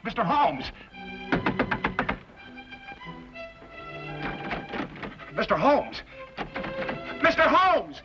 Mr. Holmes! Mr. Holmes! Mr. Holmes!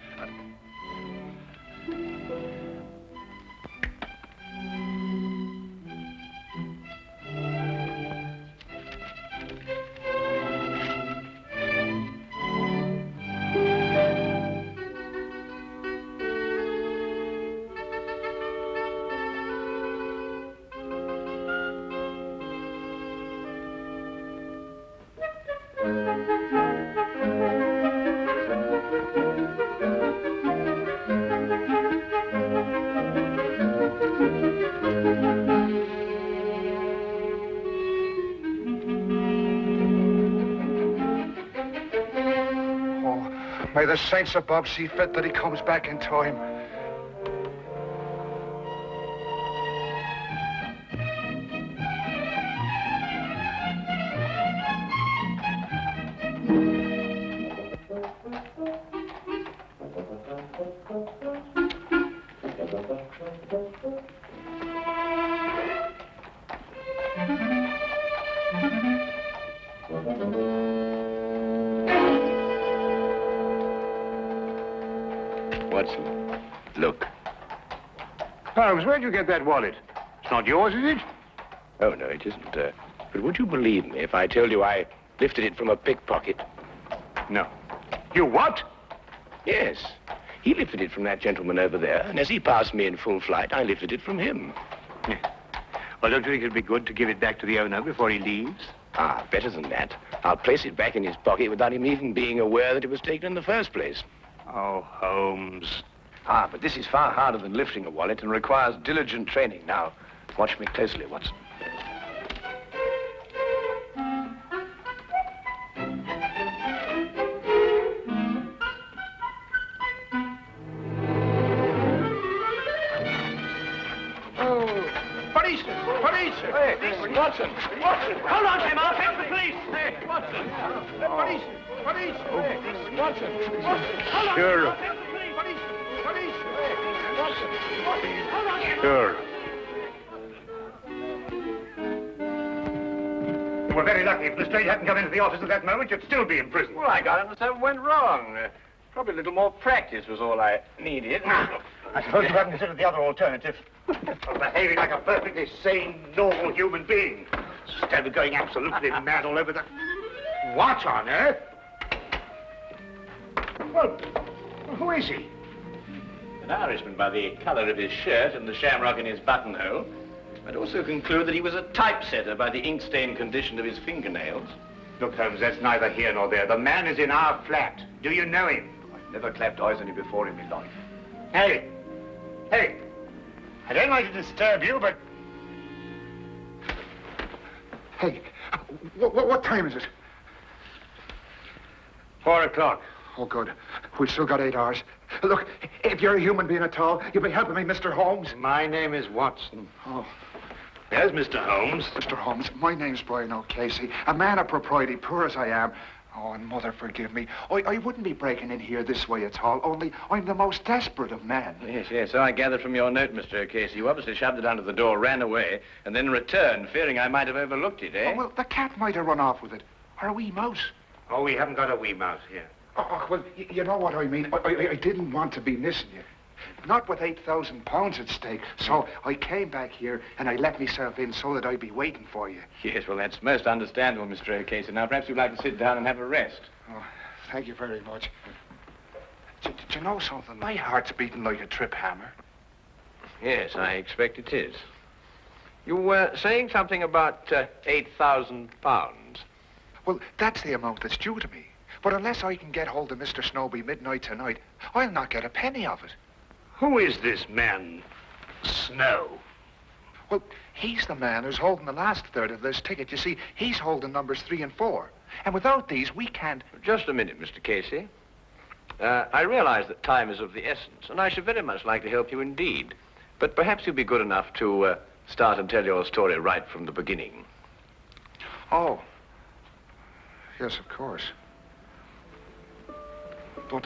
May the saints above see fit that he comes back in time. Watson, look. Holmes, where'd you get that wallet? It's not yours, is it? Oh, no, it isn't. But would you believe me if I told you I lifted it from a pickpocket? No. You what? Yes. He lifted it from that gentleman over there, and as he passed me in full flight, I lifted it from him. Yeah. Well, don't you think it'd be good to give it back to the owner before he leaves? Ah, better than that. I'll place it back in his pocket without him even being aware that it was taken in the first place. Oh, Holmes. Ah, but this is far harder than lifting a wallet and requires diligent training. Now, watch me closely, Watson. Hey, Watson! Watson! Hold on, Tim, I'll take the police! Hey, Watson! Police! Police! Hey, Watson! Watson! Hold on! Sure. I'll take the police! Police! Police! Hey, Watson! Watson! Hold on, Tim! Sure. You were very lucky. If Lestrade hadn't come into the office at that moment, you'd still be in prison. Well, I got it and something went wrong. Probably a little more practice was all I needed. I suppose you haven't considered the other alternative. Of behaving like a perfectly sane, normal human being. Instead of going absolutely mad all over the... What on earth? Well, who is he? An Irishman by the colour of his shirt and the shamrock in his buttonhole. I'd also conclude that he was a typesetter by the ink-stained condition of his fingernails. Look, Holmes, that's neither here nor there. The man is in our flat. Do you know him? I've never clapped eyes on him before in my life. Hey! Hey! I don't like to disturb you, but... Hey, what time is it? 4 o'clock. Oh, good. We've still got 8 hours. Look, if you're a human being at all, you'll be helping me, Mr. Holmes. My name is Watson. Oh. There's Mr. Holmes. Mr. Holmes, my name's Brian O'Casey. A man of propriety, poor as I am. Oh, and Mother, forgive me. I wouldn't be breaking in here this way at all, only I'm the most desperate of men. Yes, so I gathered from your note, Mr. O'Casey. You obviously shoved it under the door, ran away, and then returned, fearing I might have overlooked it, eh? Oh, well, the cat might have run off with it. Or a wee mouse. Oh, we haven't got a wee mouse here. Oh, well, you know what I mean. I didn't want to be missing you. Not with £8,000 at stake. So I came back here and I let myself in so that I'd be waiting for you. Yes, well, that's most understandable, Mr. O'Casey. Now, perhaps you'd like to sit down and have a rest. Oh, thank you very much. Do you know something? My heart's beating like a trip hammer. Yes, I expect it is. You were saying something about £8,000. Well, that's the amount that's due to me. But unless I can get hold of Mr. Snowby midnight tonight, I'll not get a penny of it. Who is this man, Snow? Well, he's the man who's holding the last third of this ticket. You see, he's holding numbers 3 and 4. And without these, we can't... Just a minute, Mr. Casey. I realize that time is of the essence, and I should very much like to help you indeed. But perhaps you'd be good enough to start and tell your story right from the beginning. Oh. Yes, of course. But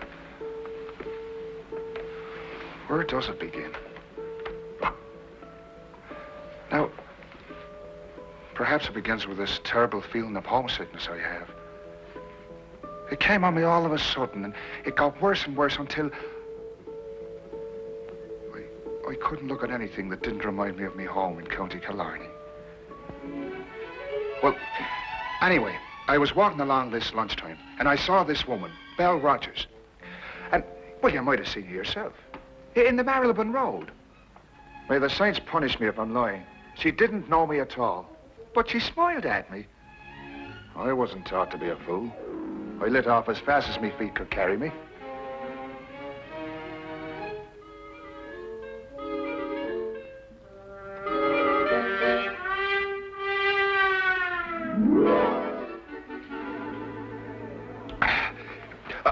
where does it begin? Now, Perhaps it begins with this terrible feeling of homesickness I have. It came on me all of a sudden, and it got worse and worse until I couldn't look at anything that didn't remind me of me home in County Killarney. Well, anyway, I was walking along this lunchtime, and I saw this woman, Belle Rogers. And, well, you might have seen her yourself. In the Marylebone Road. May the saints punish me if I'm lying. She didn't know me at all, but she smiled at me. I wasn't taught to be a fool. I lit off as fast as my feet could carry me.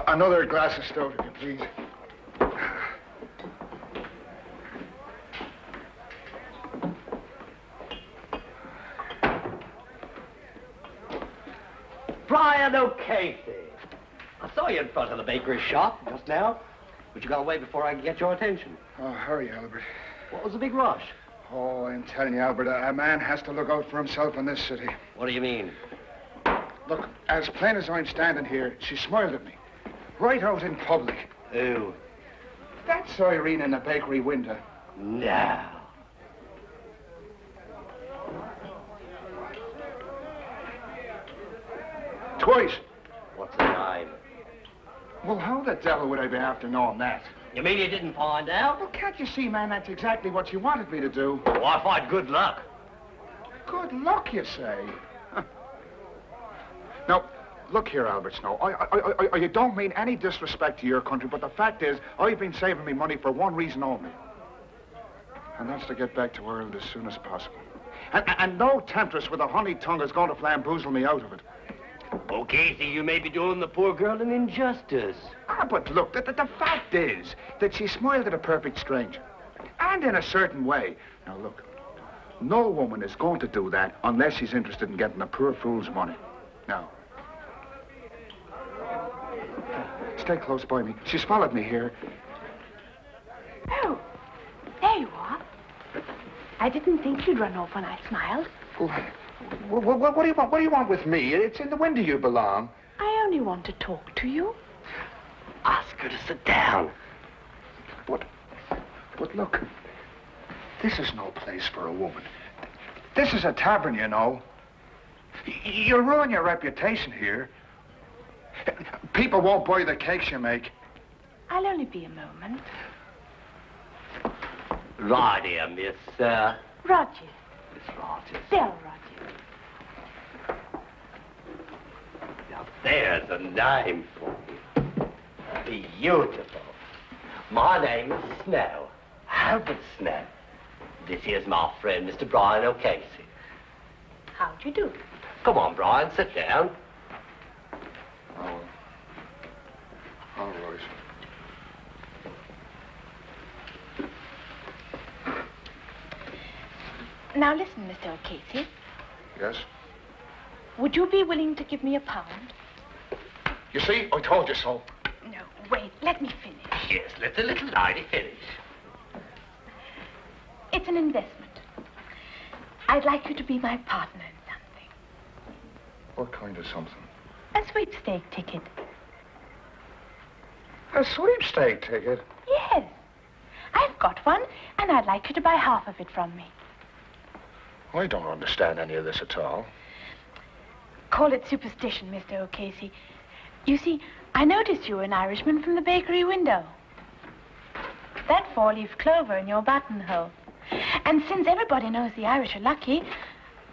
Another glass of stout, if you please. Brian O'Casey. I saw you in front of the bakery shop just now, but you got away before I could get your attention. Oh, hurry, Albert. What was the big rush? Oh, I'm telling you, Albert, a man has to look out for himself in this city. What do you mean? Look, as plain as I'm standing here, she smiled at me. Right out in public. Who? That's Irene in the bakery window. No. Twice. What's the name? Well, how the devil would I be after knowing that? You mean you didn't find out? Well, can't you see, man, that's exactly what you wanted me to do. Oh, I find good luck. Good luck, you say? Huh. Now, look here, Albert Snow. I don't mean any disrespect to your country, but the fact is, I've been saving me money for one reason only. And that's to get back to Ireland as soon as possible. And no temptress with a honey tongue is going to flamboozle me out of it. Oh, Casey, you may be doing the poor girl an injustice. Ah, but look, the fact is that she smiled at a perfect stranger. And in a certain way. Now, look, no woman is going to do that unless she's interested in getting a poor fool's money. Now, stay close by me. She's followed me here. Oh, there you are. I didn't think you'd run off when I smiled. What do you want? What do you want with me? It's in the window you belong. I only want to talk to you. Ask her to sit down. But look, this is no place for a woman. This is a tavern, you know. You'll ruin your reputation here. People won't buy the cakes you make. I'll only be a moment. Right here, Miss, Rogers. Miss Rogers. Del Rogers. Now, there's a name for you. Beautiful. My name is Snow. Albert Snow. This here's my friend, Mr. Brian O'Casey. How'd you do? Come on, Brian, sit down. Oh, all right. Now listen, Mr. O'Casey. Yes? Would you be willing to give me £1? You see, I told you so. No, wait, let me finish. Yes, let the little lady finish. It's an investment. I'd like you to be my partner in something. What kind of something? A sweepstake ticket. A sweepstake ticket? Yes. I've got one, and I'd like you to buy half of it from me. I don't understand any of this at all. Call it superstition, Mr. O'Casey. You see, I noticed you were an Irishman from the bakery window. That four-leaf clover in your buttonhole. And since everybody knows the Irish are lucky,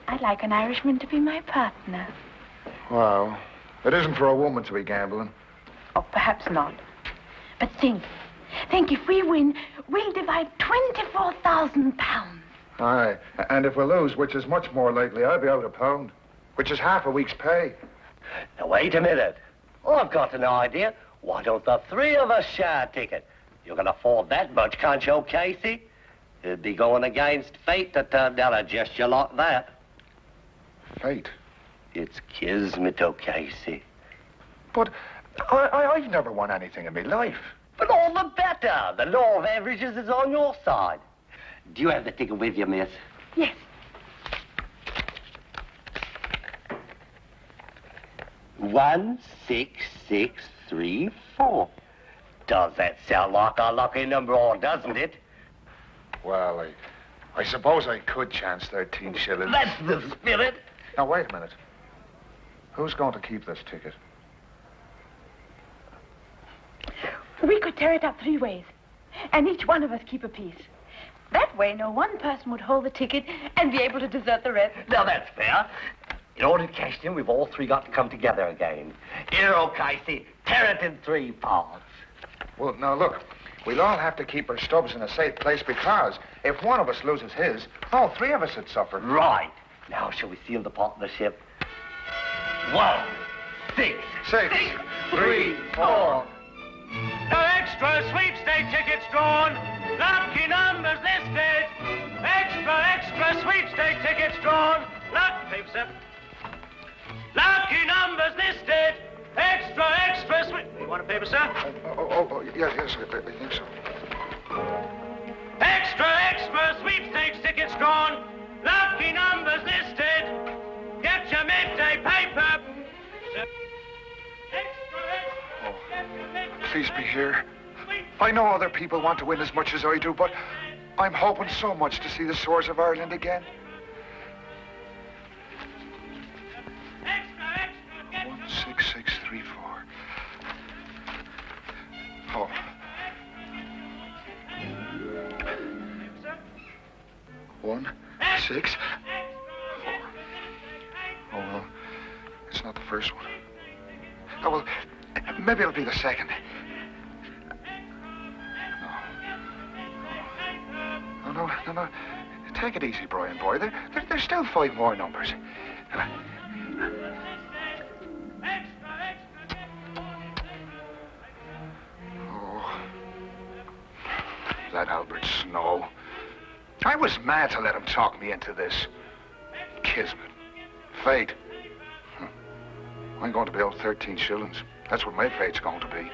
I'd like an Irishman to be my partner. Well, it isn't for a woman to be gambling. Oh, perhaps not. But think if we win, we'll divide £24,000. Aye, and if we lose, which is much more likely, I'll be out £1, which is half a week's pay. Now, wait a minute. Oh, I've got an idea. Why don't the three of us share a ticket? You can afford that much, can't you, Casey? It'd be going against fate to turn down a gesture like that. Fate? It's kismet, Casey. But I've never won anything in my life. But all the better. The law of averages is on your side. Do you have the ticket with you, miss? Yes. 16634. Does that sound like a lucky number, or doesn't it? Well, I suppose I could chance 13 shillings. That's the spirit. Now, wait a minute. Who's going to keep this ticket? We could tear it up 3 ways, and each one of us keep a piece. That way, no one person would hold the ticket and be able to desert the rest. Now, that's fair. In order to cash it in, we've all three got to come together again. Here, Casey, tear it in 3 parts. Well, now, look. We'll all have to keep our stubs in a safe place because if one of us loses his, all 3 of us would suffer. Right. Now, shall we seal the partnership? 1, 6, 6, 3, 4. No extra sweepstake tickets drawn. Lucky numbers listed. Extra sweepstake tickets drawn. Paper, sir. Lucky numbers listed. Extra sweep. You want a paper, sir? Yes, I think so. Extra sweepstakes tickets drawn. Lucky numbers listed. Get your midday paper. Please be here. I know other people want to win as much as I do, but I'm hoping so much to see the shores of Ireland again. 16634. Oh. 1, 6, 4. Oh, well, it's not the first one. Oh, well, maybe it'll be the second. No. Take it easy, Brian, boy. There's still 5 more numbers. Oh, that Albert Snow. I was mad to let him talk me into this. Kismet. Fate. I'm going to be owed 13 shillings. That's what my fate's going to be.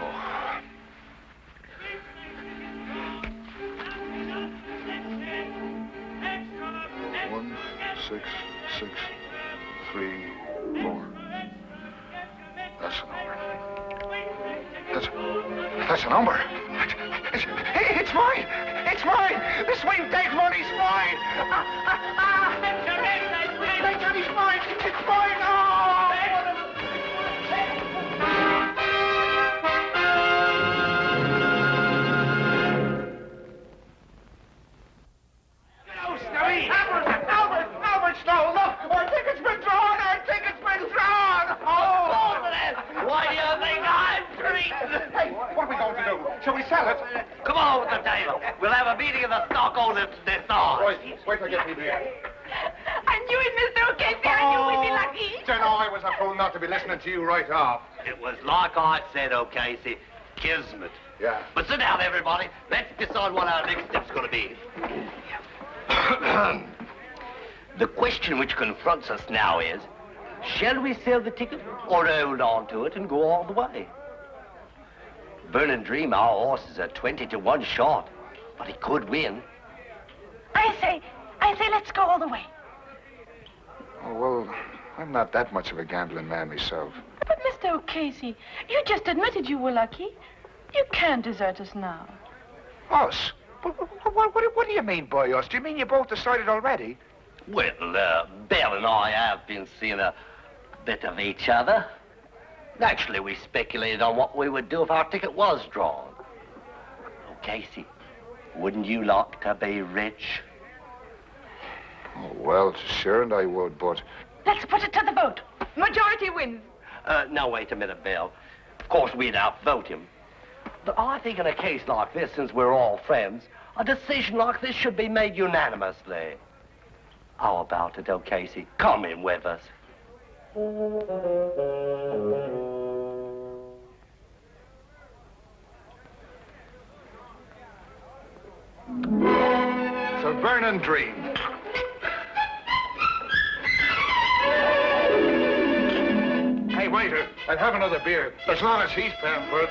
Oh. One, 6, 6, 3, 4. That's a number. That's a number. It's mine! It's mine! The sweepstake money's mine! Sweepstake money's mine! It's mine! Oh! Albert Snow, look! Our ticket's been drawn! Oh! Why do you think I'm treated? Hey, what are we going to do? Shall we sell it? Come on with the table. We'll have a meeting of the stockholders this hour. Wait till I get me here. I knew it, Mr. O'Casey. I knew we'd be lucky. You know, I was a fool not to be listening to you right off. It was like I said, O'Casey. Kismet. Yeah. But sit down, everybody. Let's decide what our next step's going to be. The question which confronts us now is, shall we sell the ticket or hold on to it and go all the way? Burn and Dream, our horses are 20 to 1 short, but he could win. I say, let's go all the way. Oh, well, I'm not that much of a gambling man myself. But, Mr. O'Casey, you just admitted you were lucky. You can't desert us now. Us? What do you mean by us? Do you mean you both decided already? Well, Belle and I have been seeing a bit of each other. Actually, we speculated on what we would do if our ticket was drawn. Oh, Casey, wouldn't you like to be rich? Oh, well, sure, and I would, but... Let's put it to the vote. Majority wins. Now, wait a minute, Belle. Of course, we'd outvote him. But I think in a case like this, since we're all friends, a decision like this should be made unanimously. How about it, O'Casey? Come in with us. So burn and dream. Hey, waiter, I'll have another beer, as long as he's paying for it.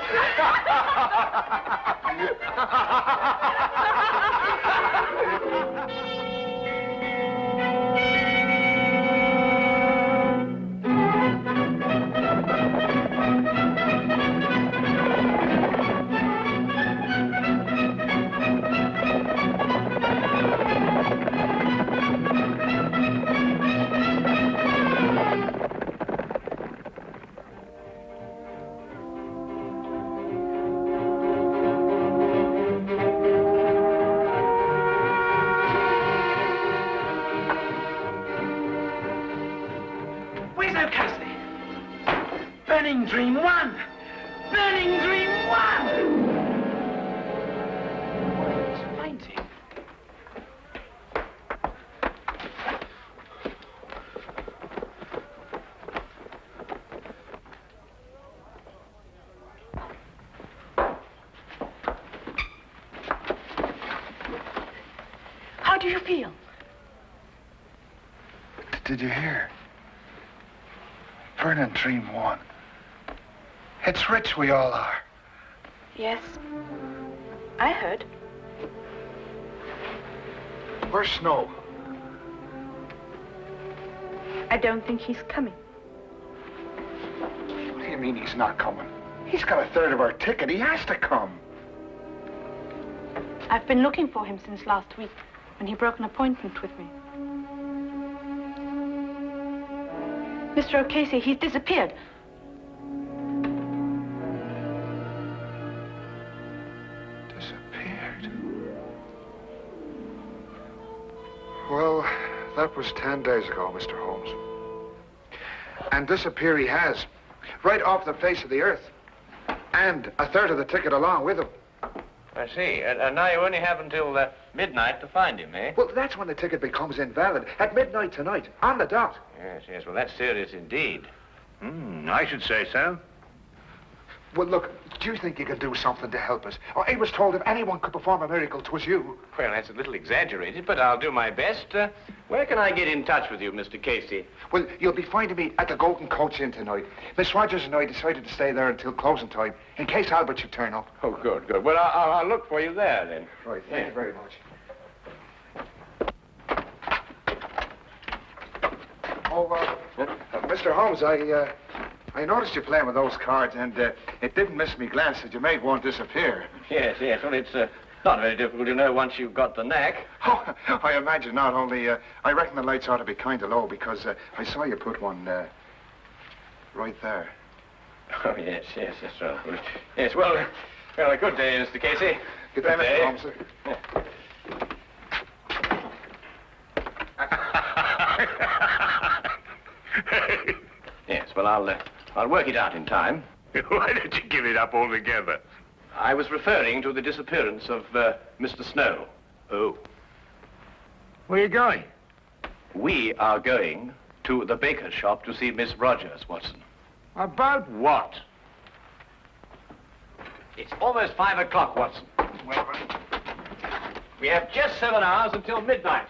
Burning Dream 1! Burning Dream 1! It's 90. How do you feel? Did you hear? Burning Dream 1. It's rich we all are. Yes. I heard. Where's Snow? I don't think he's coming. What do you mean he's not coming? He's got a third of our ticket. He has to come. I've been looking for him since last week, when he broke an appointment with me. Mr. O'Casey, he's disappeared. Disappeared? Well, that was 10 days ago, Mr. Holmes. And disappear he has. Right off the face of the earth. And a third of the ticket along with him. I see. And now you only have until midnight to find him, eh? Well, that's when the ticket becomes invalid. At midnight tonight, on the dot. Yes. Well, that's serious indeed. I should say so. Well, look, do you think you can do something to help us? Oh, I was told if anyone could perform a miracle, 'twas you. Well, that's a little exaggerated, but I'll do my best. Where can I get in touch with you, Mr. Casey? Well, you'll be finding me at the Golden Coach Inn tonight. Miss Rogers and I decided to stay there until closing time, in case Albert should turn up. Oh, good. Well, I'll look for you there, then. Right, thank you very much. Oh, Mr. Holmes, I noticed you playing with those cards, and it didn't miss me glance that you made one disappear. Yes. Well, it's not very difficult to know once you've got the knack. Oh, I imagine not. Only, I reckon the lights ought to be kind of low, because I saw you put one right there. Oh, yes, that's right. Yes, well, a good day, Mr. Casey. Good day, Mr. Holmes, sir. Yes, well, I'll work it out in time. Why don't you give it up altogether? I was referring to the disappearance of Mr. Snow. Oh. Where are you going? We are going to the baker's shop to see Miss Rogers, Watson. About what? It's almost 5 o'clock, Watson. Well, We have just 7 hours until midnight.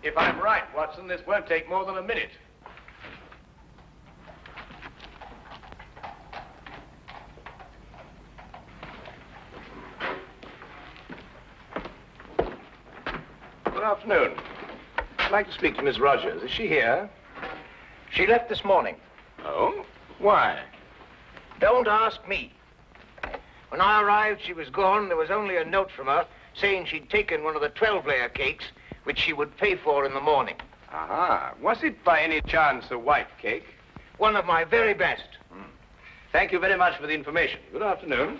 If I'm right, Watson, this won't take more than a minute. Good afternoon. I'd like to speak to Miss Rogers. Is she here? She left this morning. Oh? Why? Don't ask me. When I arrived, she was gone. There was only a note from her saying she'd taken one of the 12-layer cakes, which she would pay for in the morning. Aha. Was it by any chance a white cake? One of my very best. Thank you very much for the information. Good afternoon.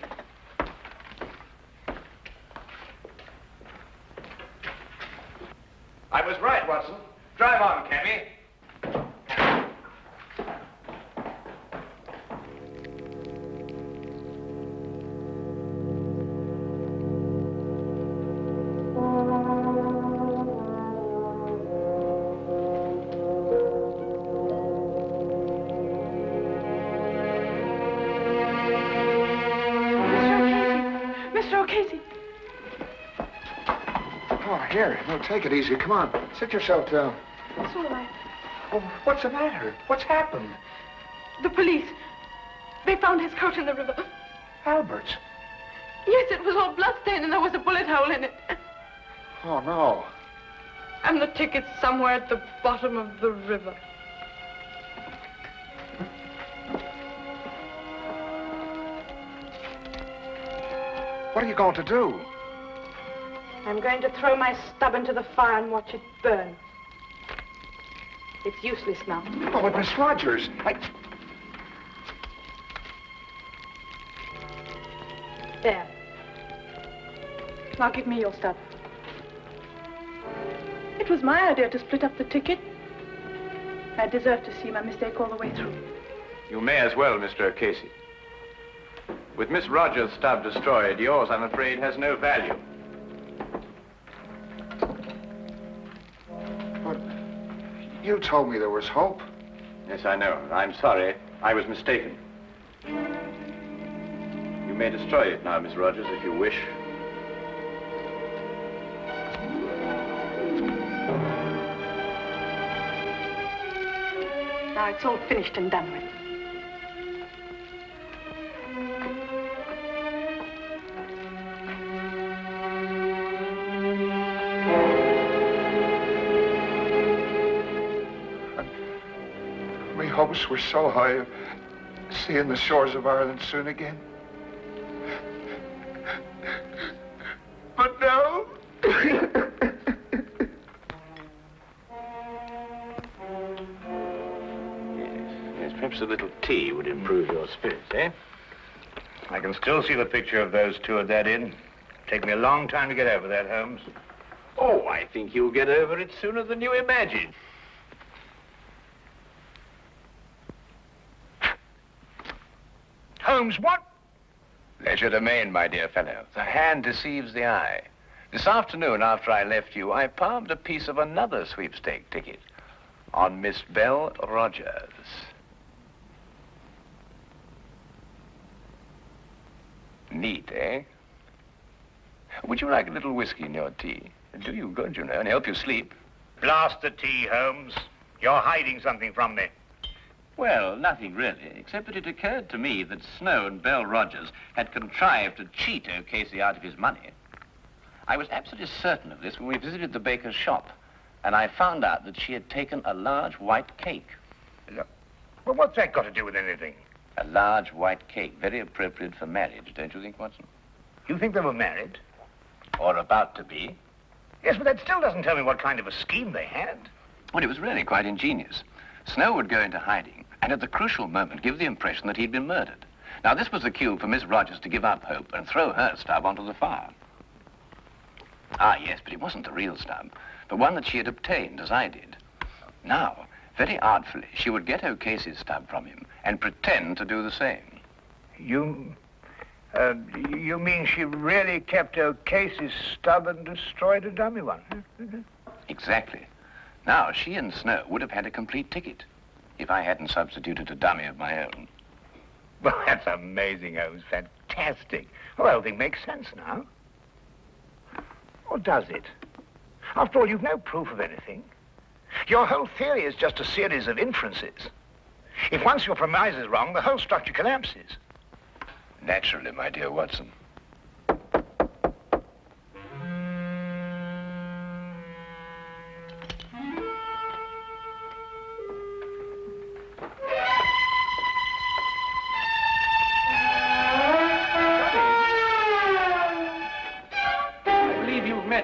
I was right, Watson. Drive on, cabby. Here, no, take it easy. Come on, sit yourself down. It's all right. Oh, what's the matter? What's happened? The police. They found his coat in the river. Albert's? Yes, it was all bloodstained and there was a bullet hole in it. Oh, no. And the ticket's somewhere at the bottom of the river. What are you going to do? I'm going to throw my stub into the fire and watch it burn. It's useless now. Oh, but Miss Rogers, There. Now give me your stuff. It was my idea to split up the ticket. I deserve to see my mistake all the way through. You may as well, Mr. O'Casey. With Miss Rogers' stub destroyed, yours, I'm afraid, has no value. But you told me there was hope. Yes, I know. I'm sorry. I was mistaken. You may destroy it now, Miss Rogers, if you wish. Now it's all finished and done with. My hopes were so high of seeing the shores of Ireland soon again. But now... Yes, perhaps a little tea would improve your spirits, eh? I can still see the picture of those two at that inn. Take me a long time to get over that, Holmes. Oh, I think you'll get over it sooner than you imagine. Holmes, what? Legerdemain, my dear fellow. The hand deceives the eye. This afternoon, after I left you, I palmed a piece of another sweepstake ticket on Miss Belle Rogers. Neat, eh? Would you like a little whiskey in your tea? It'll do you good, you know, and help you sleep. Blast the tea, Holmes. You're hiding something from me. Well, nothing really, except that it occurred to me that Snow and Belle Rogers had contrived to cheat O'Casey out of his money. I was absolutely certain of this when we visited the baker's shop, and I found out that she had taken a large white cake. Look, well, what's that got to do with anything? A large white cake, very appropriate for marriage, don't you think, Watson? You think they were married? Or about to be. Yes, but that still doesn't tell me what kind of a scheme they had. Well, it was really quite ingenious. Snow would go into hiding, and at the crucial moment give the impression that he'd been murdered. Now, this was the cue for Miss Rogers to give up hope and throw her stub onto the fire. Ah, yes, but it wasn't the real stub, but one that she had obtained, as I did. Now, very artfully, she would get O'Casey's stub from him and pretend to do the same. You mean she really kept O'Casey's stub and destroyed a dummy one? Exactly. Now, she and Snow would have had a complete ticket if I hadn't substituted a dummy of my own. Well, that's amazing, Holmes. Fantastic. Well, the whole thing makes sense now. Or does it? After all, you've no proof of anything. Your whole theory is just a series of inferences. If once your premise is wrong, the whole structure collapses. Naturally, my dear Watson.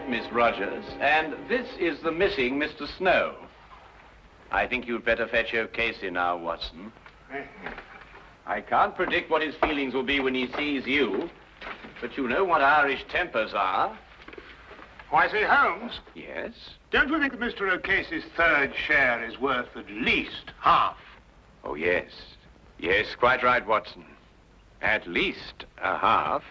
Miss Rogers, and this is the missing Mr. Snow. I think you'd better fetch O'Casey now, Watson. I can't predict what his feelings will be when he sees you, but you know what Irish tempers are. Why, say, Holmes? Yes? Don't you think that Mr. O'Casey's third share is worth at least half? Oh, yes. Yes, quite right, Watson. At least a half.